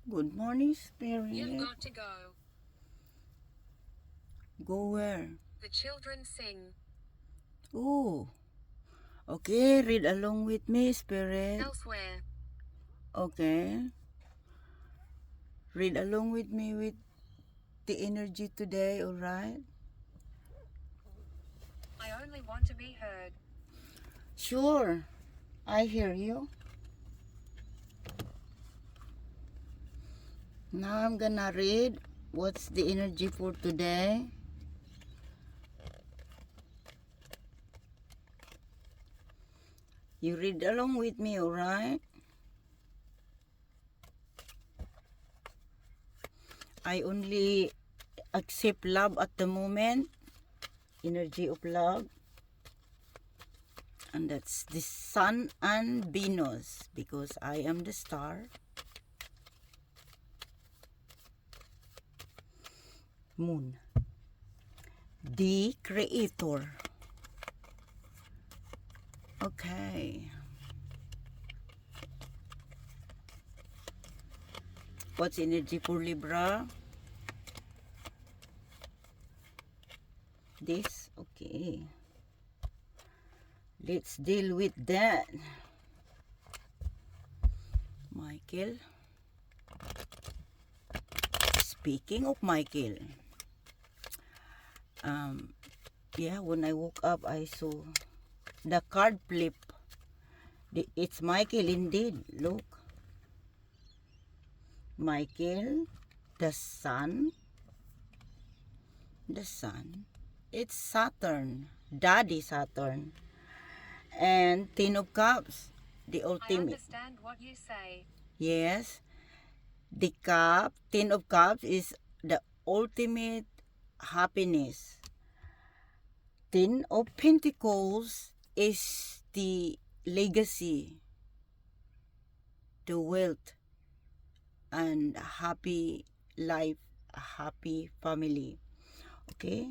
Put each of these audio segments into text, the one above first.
Good morning, You've Spirit. got to go. Go where? The children sing. Oh, okay. Read along with me, Spirit. Elsewhere. Okay. Read along with me with the energy today, alright? I only want to be heard. Sure. I hear you. Now I'm gonna read what's the energy for today. You read along with me, alright? I only accept love at the moment. Energy of love. And that's the Sun and Venus because I am the star. Moon. The creator. Okay. What's energy for Libra? This? Okay. Let's deal with that. Michael. Speaking of Michael. Yeah, when I woke up, I saw the card flip. It's Michael indeed. Look. Michael, the sun. The sun. It's Saturn. Daddy Saturn. And Ten of Cups. The I ultimate. understand what you say. Yes. The cup, Ten of Cups is the ultimate happiness. Ten of Pentacles is the legacy, the wealth, and happy life, a happy family. Okay?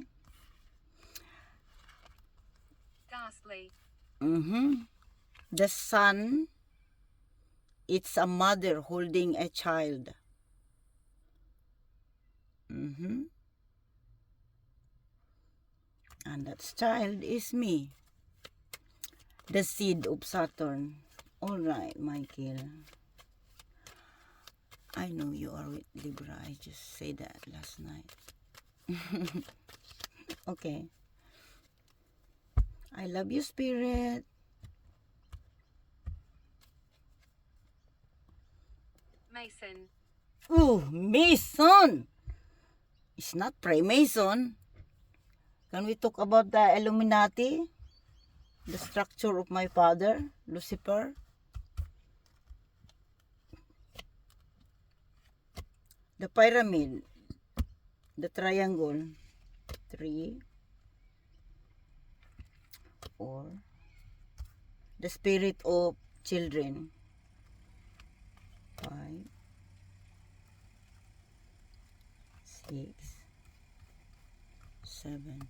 Ghastly. The sun, it's a mother holding a child. And that child is me. The seed of Saturn. Alright, Michael. I know you are with Libra. I just said that last night. Okay. I love you, Spirit. Mason. Oh, Mason! It's not Freemason. Can we talk about the Illuminati? The structure of my father, Lucifer? The pyramid. The triangle. 3, 4. The spirit of children. 5, 6, 7.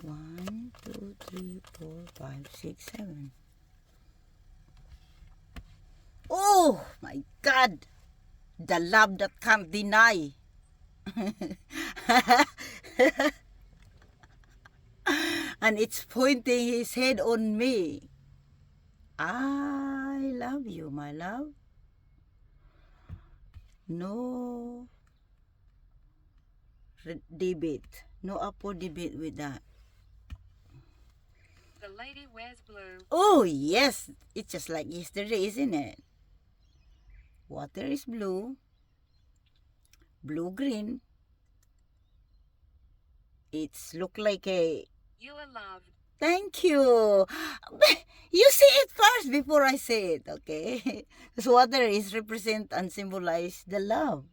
1, 2, 3, 4, 5, 6, 7. Oh my God! The love that can't deny. And it's pointing his head on me. I love you, my love. No debate. No upper debate with that. The lady wears blue. Oh, yes. It's just like yesterday, isn't it? Water is blue. Blue-green. It's look like a... You are loved. Thank you. You say it first before I say it, okay? Because water is represent and symbolize the love.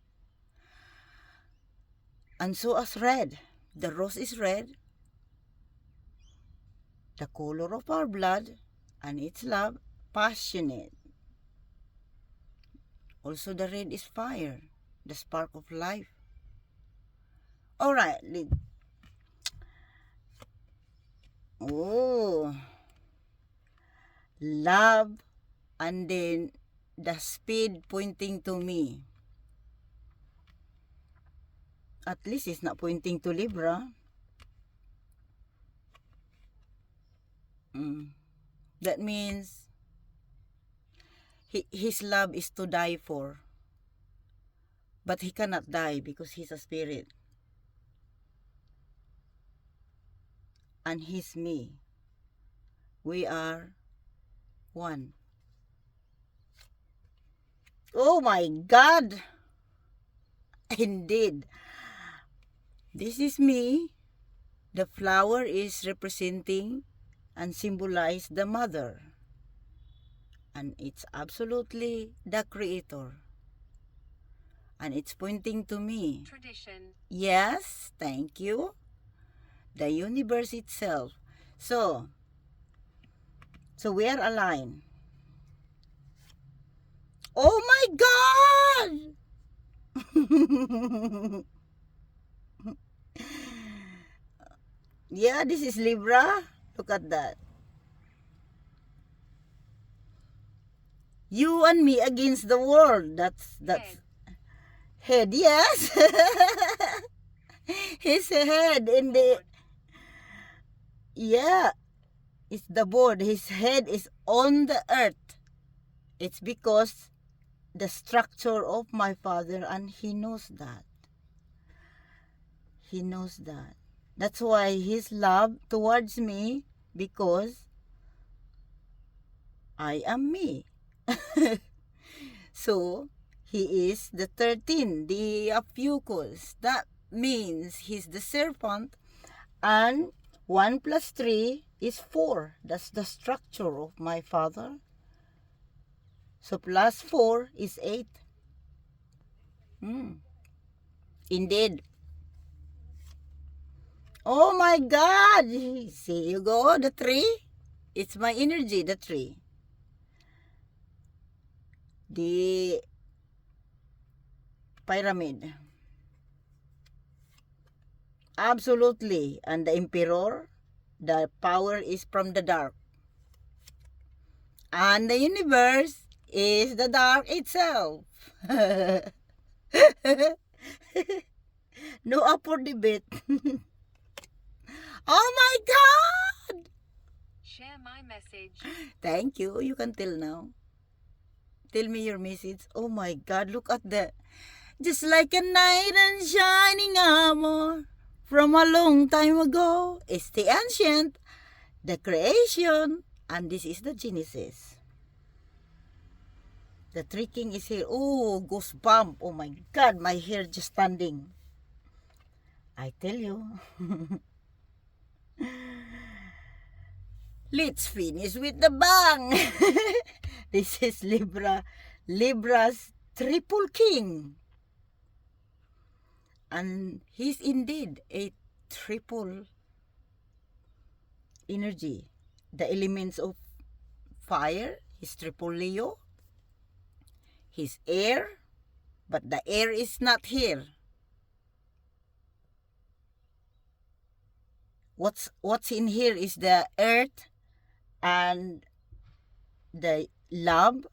And so as red. The rose is red. The color of our blood. And it's love. Passionate. Also the red is fire. The spark of life. Alright. Oh. love, and then the speed pointing to me. At least it's not pointing to Libra. That means his love is to die for. But he cannot die because he's a spirit. And he's me. We are one. Oh my God! Indeed. This is me. The flower is representing and symbolize the mother. And it's absolutely the creator. And it's pointing to me. Tradition. Yes, thank you. The universe itself. So we are aligned. Oh my God! Yeah, this is Libra. Look at that. You and me against the world. That's head, yes. His head in the, Board. yeah, it's the board. His head is on the earth. It's because the structure of my father, and he knows that. He knows that. That's why his love towards me, because I am me. So, he is the 13, the Ophiuchus. That means he's the serpent, and 1 plus 3 is 4. That's the structure of my father. So, plus 4 is 8. Indeed. Oh my God! See, you go, the 3. It's my energy, the 3. The pyramid. Absolutely. And the emperor, the power is from the dark. And the universe is the dark itself. No up for debate. Oh my God! Share my message. Thank you. You can tell now. Tell me your message. Oh my God, look at that. Just like a knight in shining armor from a long time ago. It's the ancient, the creation, and this is the Genesis. The tricking is here. Oh, goosebump. Oh my God, my hair just standing. I tell you. Let's finish with the bang. This is Libra's triple king. And he's indeed a triple energy. The elements of fire, he's triple Leo. He's air, but the air is not here. What's in here is the earth and the love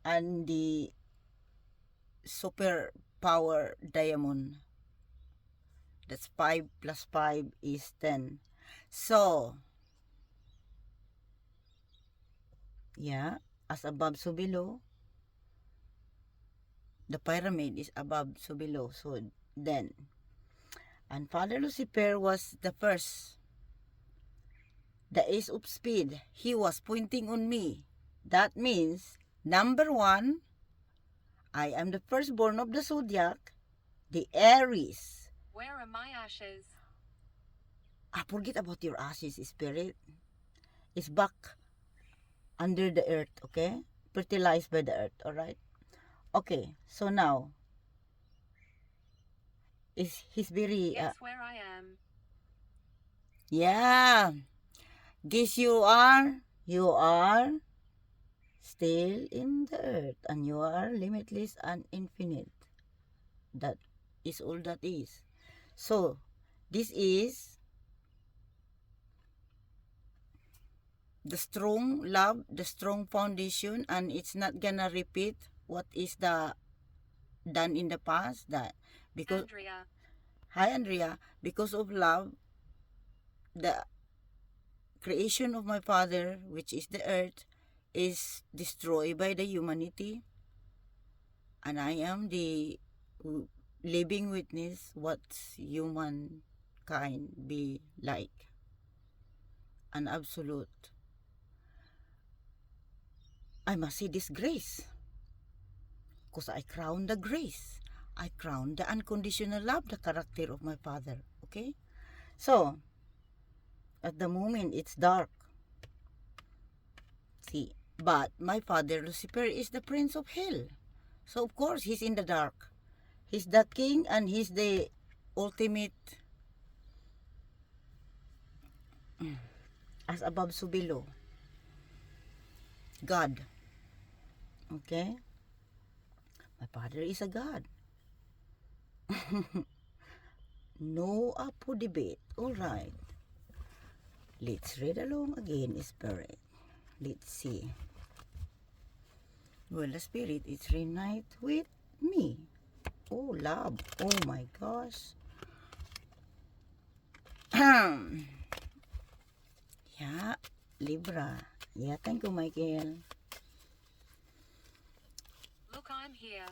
and the super power diamond. That's 5 plus 5 is 10. So, yeah, as above so below. The pyramid is above so below. So then, and Father Lucifer was the first. The ace of speed. He was pointing on me. That means, number 1, I am the firstborn of the zodiac, the Aries. Where are my ashes? Forget about your ashes, spirit. It's back under the earth, okay? Fertilized by the earth, alright? Okay, so now, he's very, Guess where I am? yeah. Guess you are still in the earth, and you are limitless and infinite. That is all that is. So, this is the strong love, the strong foundation, and it's not gonna repeat what is the done in the past. That because Andrea. hi Andrea, because of love, the creation of my father, which is the earth, is destroyed by the humanity, and I am the living witness what humankind be like, an absolute. I must see this grace, because I crown the grace. I crown the unconditional love, the character of my father. Okay? So, at the moment, it's dark. See, but my father, Lucifer, is the prince of hell. So, of course, he's in the dark. He's the king and he's the ultimate as above so below. God. Okay? My father is a God. No apo debate. Alright. Let's read along again, Spirit. Let's see. Well, the Spirit is reunite with me. Oh, love. Oh my gosh. Yeah, Libra. Yeah, thank you, Michael. Look, I'm here.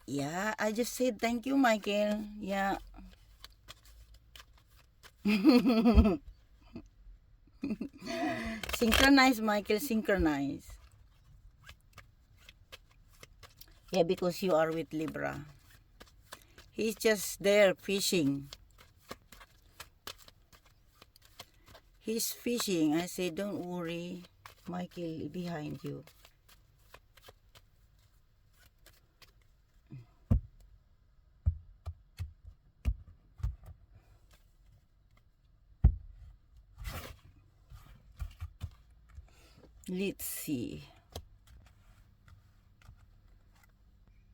Yeah, I just said thank you, Michael. Yeah. Synchronize, Michael, synchronize. Yeah, because you are with Libra. He's just there fishing. He's fishing. I say, don't worry, Michael, behind you. Let's see.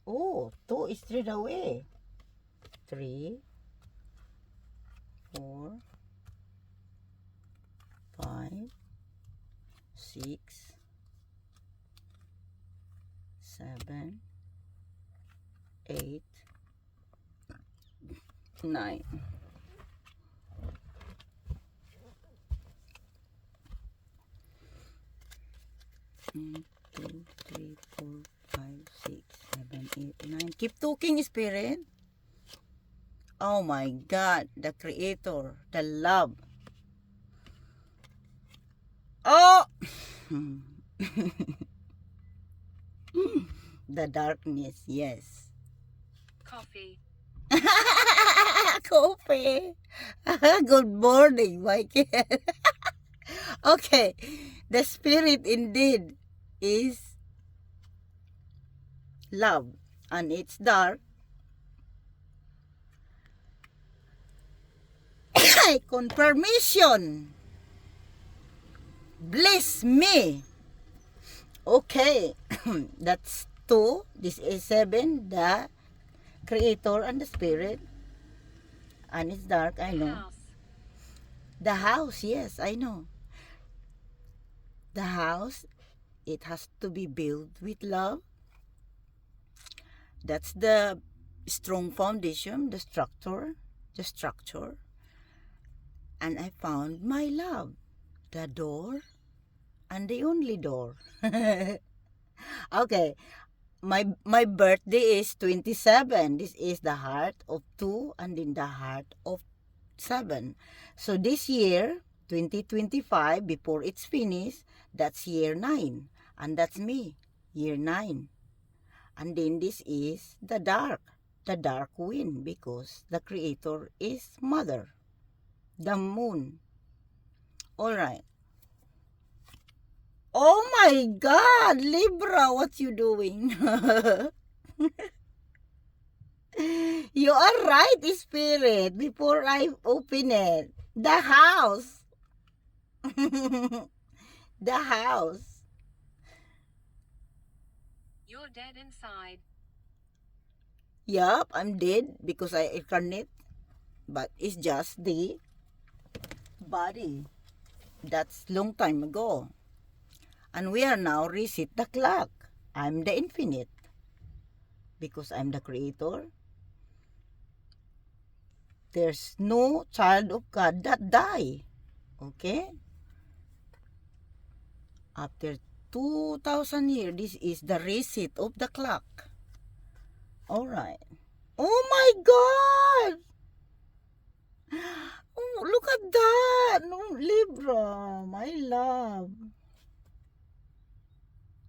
Oh, 2 is straight away. 3, 4, 5, 6, 7, 8, 9. 1, 2, 3, 4, 5, 6, 7, 8, 9. Keep talking, Spirit. Oh my God, the Creator, the love. Oh! The darkness, yes. Coffee. Coffee. Good morning, Michael. Okay, the Spirit indeed is love, and it's dark. Confirmation. Bless me. Okay, that's 2. This is 7. The Creator and the Spirit. And it's dark, I know. House. The house, yes, I know. The house, it has to be built with love. That's the strong foundation, the structure. And I found my love, the door, and the only door. Okay, my birthday is 27. This is the heart of 2 and in the heart of 7. So this year, 2025, before it's finished, that's year 9. And that's me, year 9. And then this is the dark wind, because the Creator is Mother, the moon. Alright. Oh my God, Libra, what you doing? You are right, Spirit. Before I open it, the house. The house. You're dead inside. Yup, I'm dead because I incarnate. But it's just the body. That's long time ago. And we are now reset the clock. I'm the infinite. Because I'm the creator. There's no child of God that die. Okay? After 2,000 years, this is the reset of the clock. Alright. Oh my God! Oh, look at that! No, Libra, my love.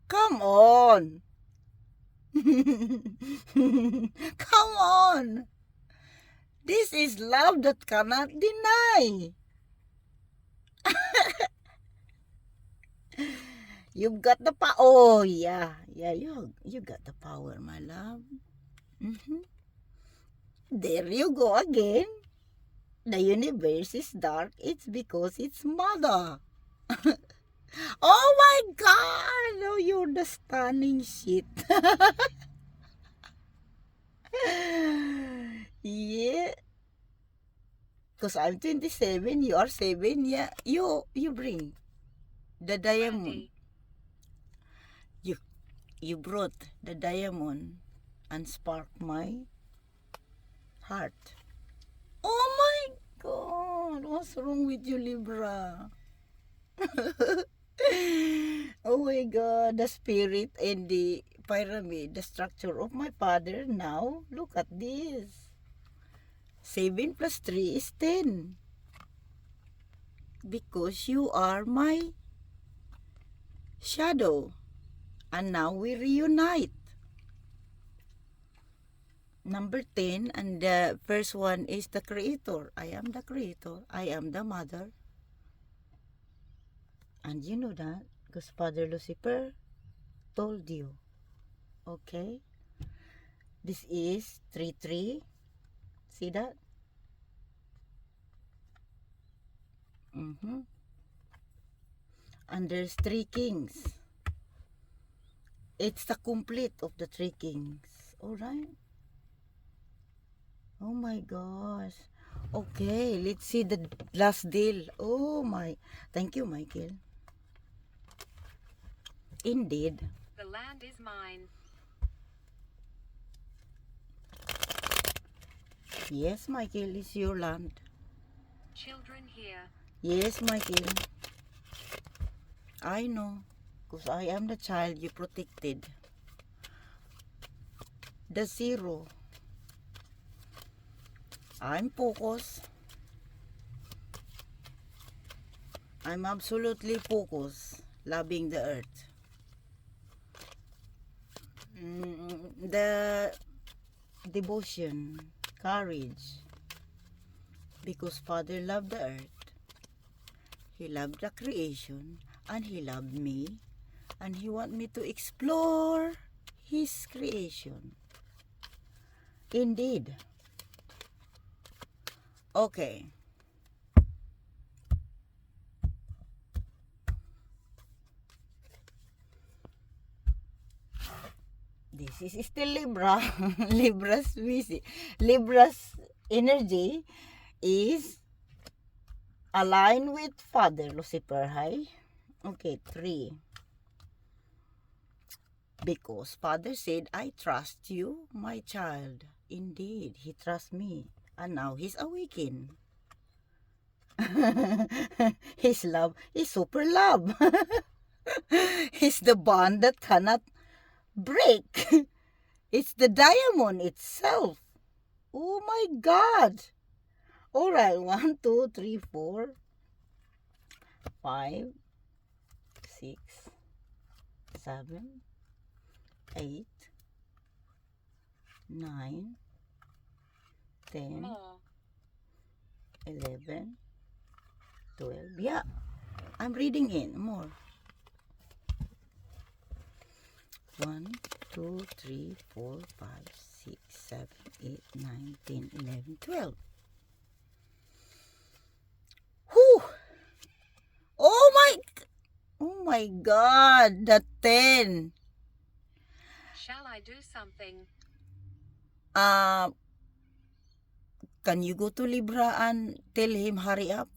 Come on! Come on! This is love that cannot deny. You've got the power. Oh, yeah. Yeah, you got the power, my love. There you go again. The universe is dark. It's because it's mother. Oh my God! Oh, you're the stunning shit. Yeah. Because I'm 27, you are 7. Yeah, you bring the diamond. Ready. You brought the diamond and sparked my heart. Oh my God! What's wrong with you, Libra? Oh my God, the spirit and the pyramid, the structure of my father. Now, look at this. 7 plus 3 is 10. Because you are my shadow. And now we reunite. Number 10, and the first one is the creator. I am the creator. I am the mother. And you know that because Father Lucifer told you. Okay? This is 3-3. See that? And there's 3 kings. It's the complete of the 3 kings. Alright? Oh my gosh. Okay, let's see the last deal. Oh my. Thank you, Michael. Indeed. The land is mine. Yes, Michael, it's your land. Children here. Yes, Michael. I know. Because I am the child you protected. The 0. I'm focused. I'm absolutely focused. Loving the earth. The devotion, courage. Because Father loved the earth. He loved the creation. And He loved me. And He want me to explore His creation. Indeed. Okay. This is still Libra. Libra's energy is aligned with Father Lucifer. Hi. Okay, 3. Because Father said, I trust you, my child. Indeed, He trusts me. And now He's awakened. His love is super love. It's the bond that cannot break. It's the diamond itself. Oh my God. Alright, 1, 2, 3, 4, 5, 6, 7, 8, 9, 10, More. 11, 12. Yeah, I'm reading in more. 1, 2, 3, 4, 5, 6, 7, 8, 9, 10, 11, 12. Whew! Oh my God, the 10. Shall I do something? Can you go to Libra and tell him hurry up?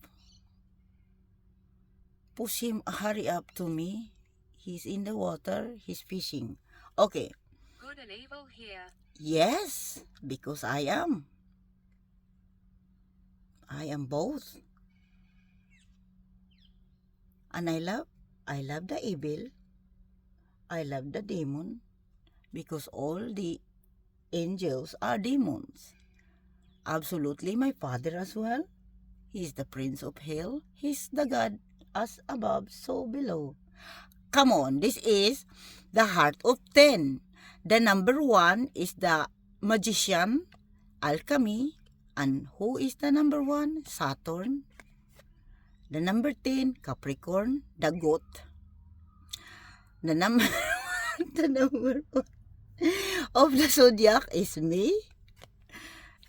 push him, hurry up to me. He's in the water, he's fishing. Okay. Good and evil here. Yes, because I am. I am both. And I love the evil. I love the demon because all the angels are demons. Absolutely my Father as well. He is the Prince of Hell. He's the God as above, so below. Come on, this is the heart of 10. The number 1 is the magician, alchemy, and who is the number 1? Saturn. The number 10, Capricorn, the goat. The number the number 1 of the zodiac is me,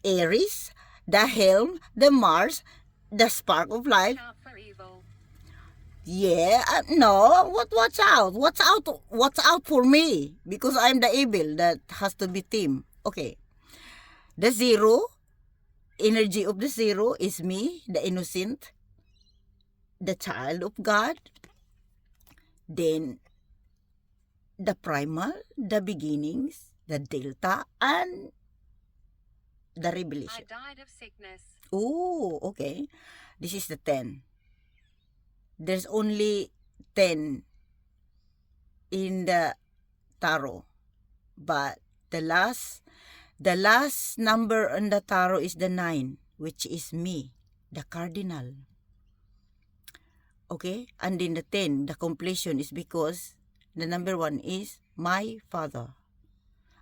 Aries, the helm, the Mars, the spark of life. Watch out for evil. Yeah, no, watch out? What's out for me? Because I'm the evil that has to be team. Okay. The 0, energy of the 0 is me, the innocent, the child of God. Then, the primal, the beginnings, the delta, and the I revelation. died of sickness. Oh, okay. This is the 10. There's only 10 in the tarot. But the last number on the tarot is the 9, which is me, the cardinal. Okay? And in the 10, the completion is because the number 1 is my Father.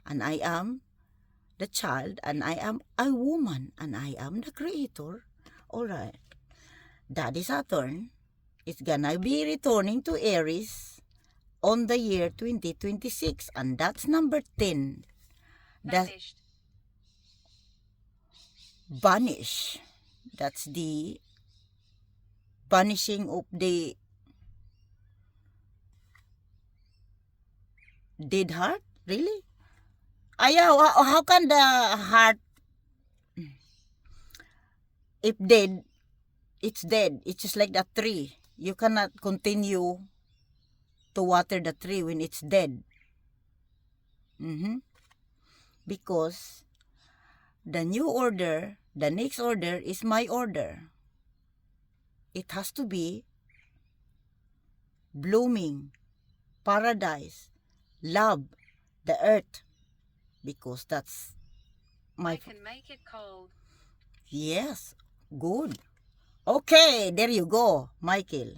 And I am the child, and I am a woman, and I am the creator. Alright. Daddy Saturn is gonna be returning to Aries on the year 2026, and that's number 10. That Vanished. vanish. That's the vanishing of the dead heart? Really? How can the heart, if dead, it's dead. It's just like the tree. You cannot continue to water the tree when it's dead. Because the new order, the next order is my order. It has to be blooming, paradise, love, the earth. Because that's I my... can make it cold. Yes, good. Okay, there you go, Michael.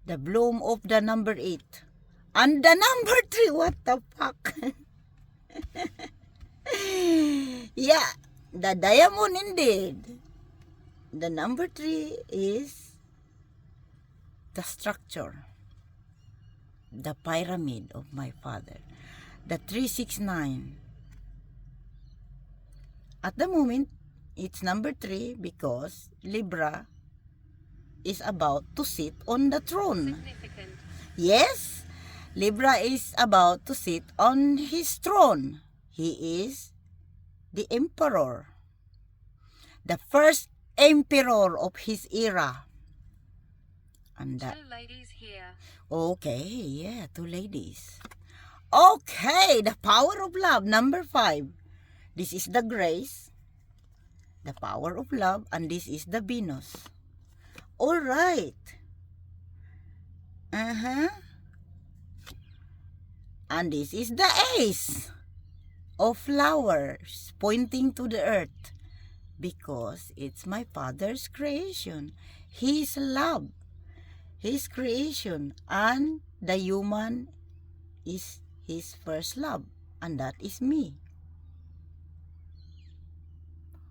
The bloom of the number 8. And the number 3, what the fuck? Yeah, the diamond indeed. The number 3 is the structure, the pyramid of my father. The 369. At the moment, it's number 3 because Libra is about to sit on the throne. Significant. Yes, Libra is about to sit on his throne. He is the emperor, the first emperor of his era. And that, 2 ladies here. okay, yeah, 2 ladies. Okay, the power of love, number 5. This is the Grace, the power of love, and this is the Venus. All right. And this is the Ace of flowers pointing to the earth because it's my father's creation. His love, his creation, and the human is his first love, and that is me.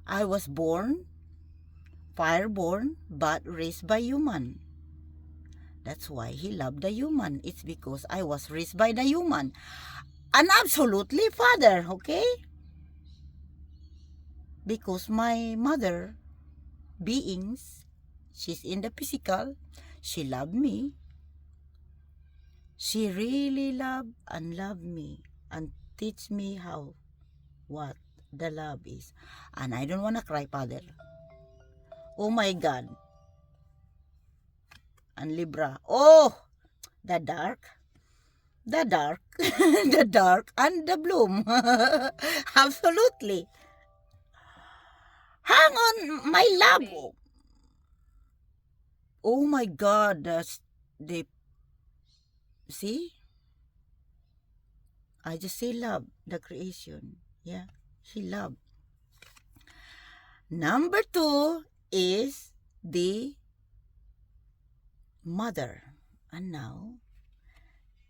I was born, fireborn, but raised by human. That's why he loved the human. It's because I was raised by the human. An absolutely father, okay? Because my mother, beings, she's in the physical, she loved me. She really loved me and teach me what the love is. And I don't want to cry, Father. Oh my God. and Libra. Oh, the dark. The dark. The dark and the bloom. Absolutely. Hang on, my love. Me. Oh my God, that's the, see? I just say love, the creation. Yeah, she love. Number 2 is the mother. And now,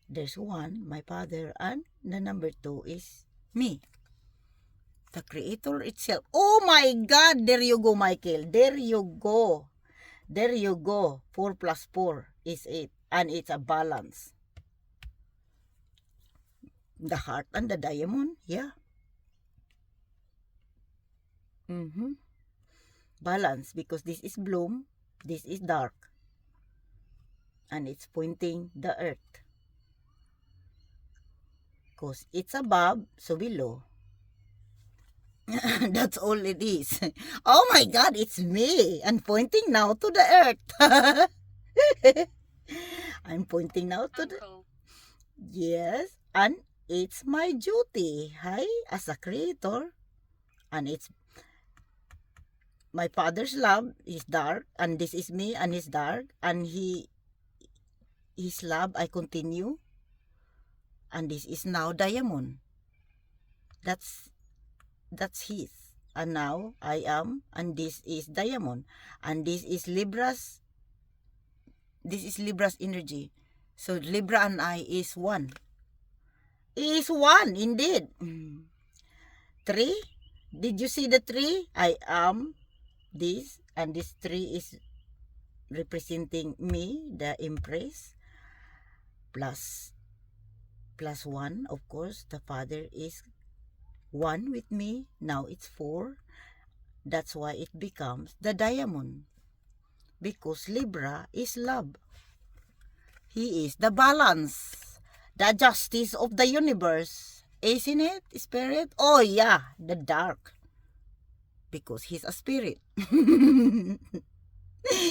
there's 1, my father, and the number 2 is me. The creator itself. Oh my God, there you go, Michael. There you go. There you go. 4 plus 4 is 8. And it's a balance. The heart and the diamond, yeah. Balance, because this is bloom, this is dark, and it's pointing the earth, because it's above, so below. That's all it is. Oh my God, it's me, and pointing now to the earth. I'm pointing now to the, Uncle. yes, and it's my duty, hi, as a creator, and it's my father's love is dark, and this is me, and he's dark, and his love I continue, and this is now diamond. That's his, and now I am, and this is diamond, and this is Libra's. This is Libra's energy. So Libra and I is one. Is one indeed. 3. Did you see the 3? I am this, and this 3 is representing me, the Empress, plus 1, of course. The Father is 1 with me. Now it's 4. That's why it becomes the diamond, because Libra is love. He is the balance, the justice of the universe, isn't it, Spirit? Oh yeah, the dark, because he's a spirit.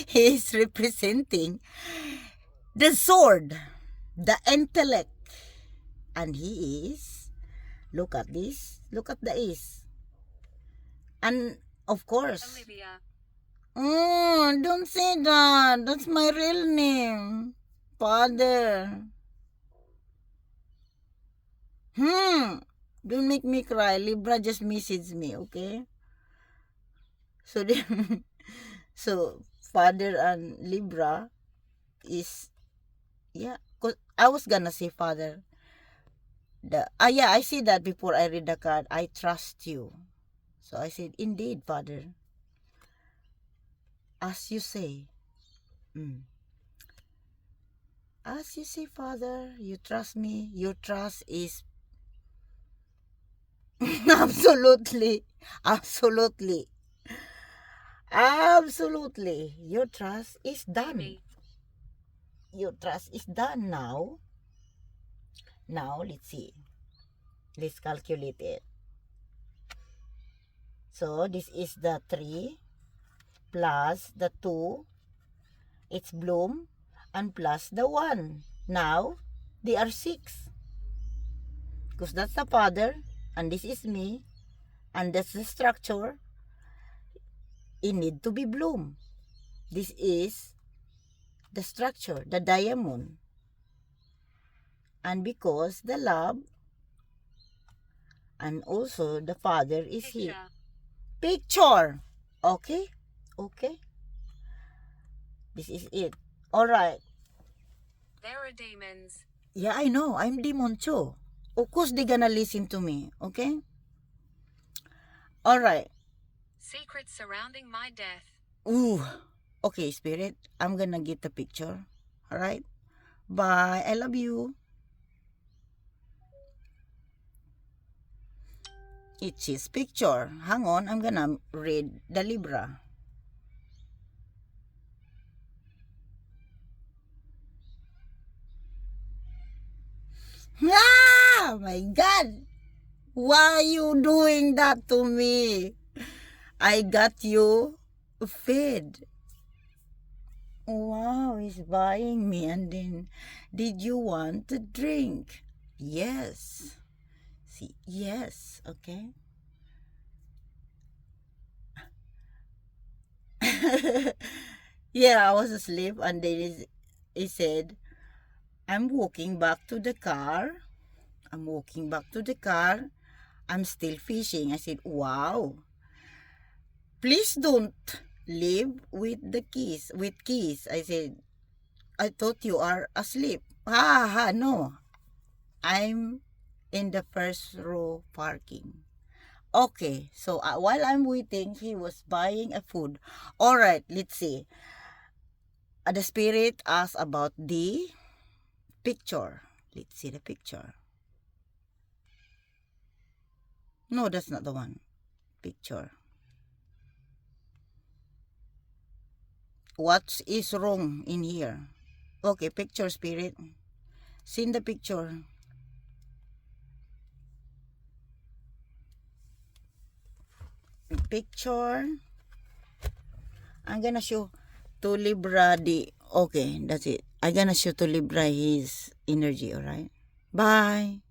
He is representing the sword, the intellect, and he is, look at this, look at the ace, and of course, Olivia. oh, don't say that, that's my real name, Father. Don't make me cry. Libra just messaged me, okay? So then, so Father and Libra is, yeah, cause I was gonna say Father. Yeah, I see that before I read the card. I trust you. So I said, indeed, Father. As you say. As you say, Father, you trust me. Your trust is absolutely, absolutely, absolutely. Your trust is done. Me. Your trust is done now. Now, let's see. Let's calculate it. So, this is the 3 plus the 2. It's bloom. And plus the 1. Now, they are 6. Because that's the Father. And this is me. And that's the structure. It need to be bloom. This is the structure, the diamond. And because the love and also the Father is here. Picture. Picture. Okay? Okay? This is it. Alright. There are demons. Yeah, I know. I'm demon too. Of course, they gonna listen to me. Okay? Alright. Secrets surrounding my death. Ooh. Okay, Spirit. I'm gonna get the picture. Alright? Bye. I love you. It's his picture. Hang on. I'm gonna read the Libra. Ah! My God! Why are you doing that to me? I got you fed. Wow, he's buying me. And then, did you want to drink? Yes. See, yes, okay. Yeah, I was asleep, and then he said, I'm walking back to the car. I'm walking back to the car. I'm still fishing. I said, wow. Please don't leave with the keys. With keys. I said, I thought you are asleep. Ha ha, no. I'm in the first row parking. Okay, so while I'm waiting, he was buying a food. All right, let's see. The spirit asked about the picture. Let's see the picture. No, that's not the one. Picture. What is wrong in here? Okay, picture spirit. See the picture. Picture. I'm gonna show to Libra the... Okay, that's it. I'm gonna show to Libra his energy, alright? Bye.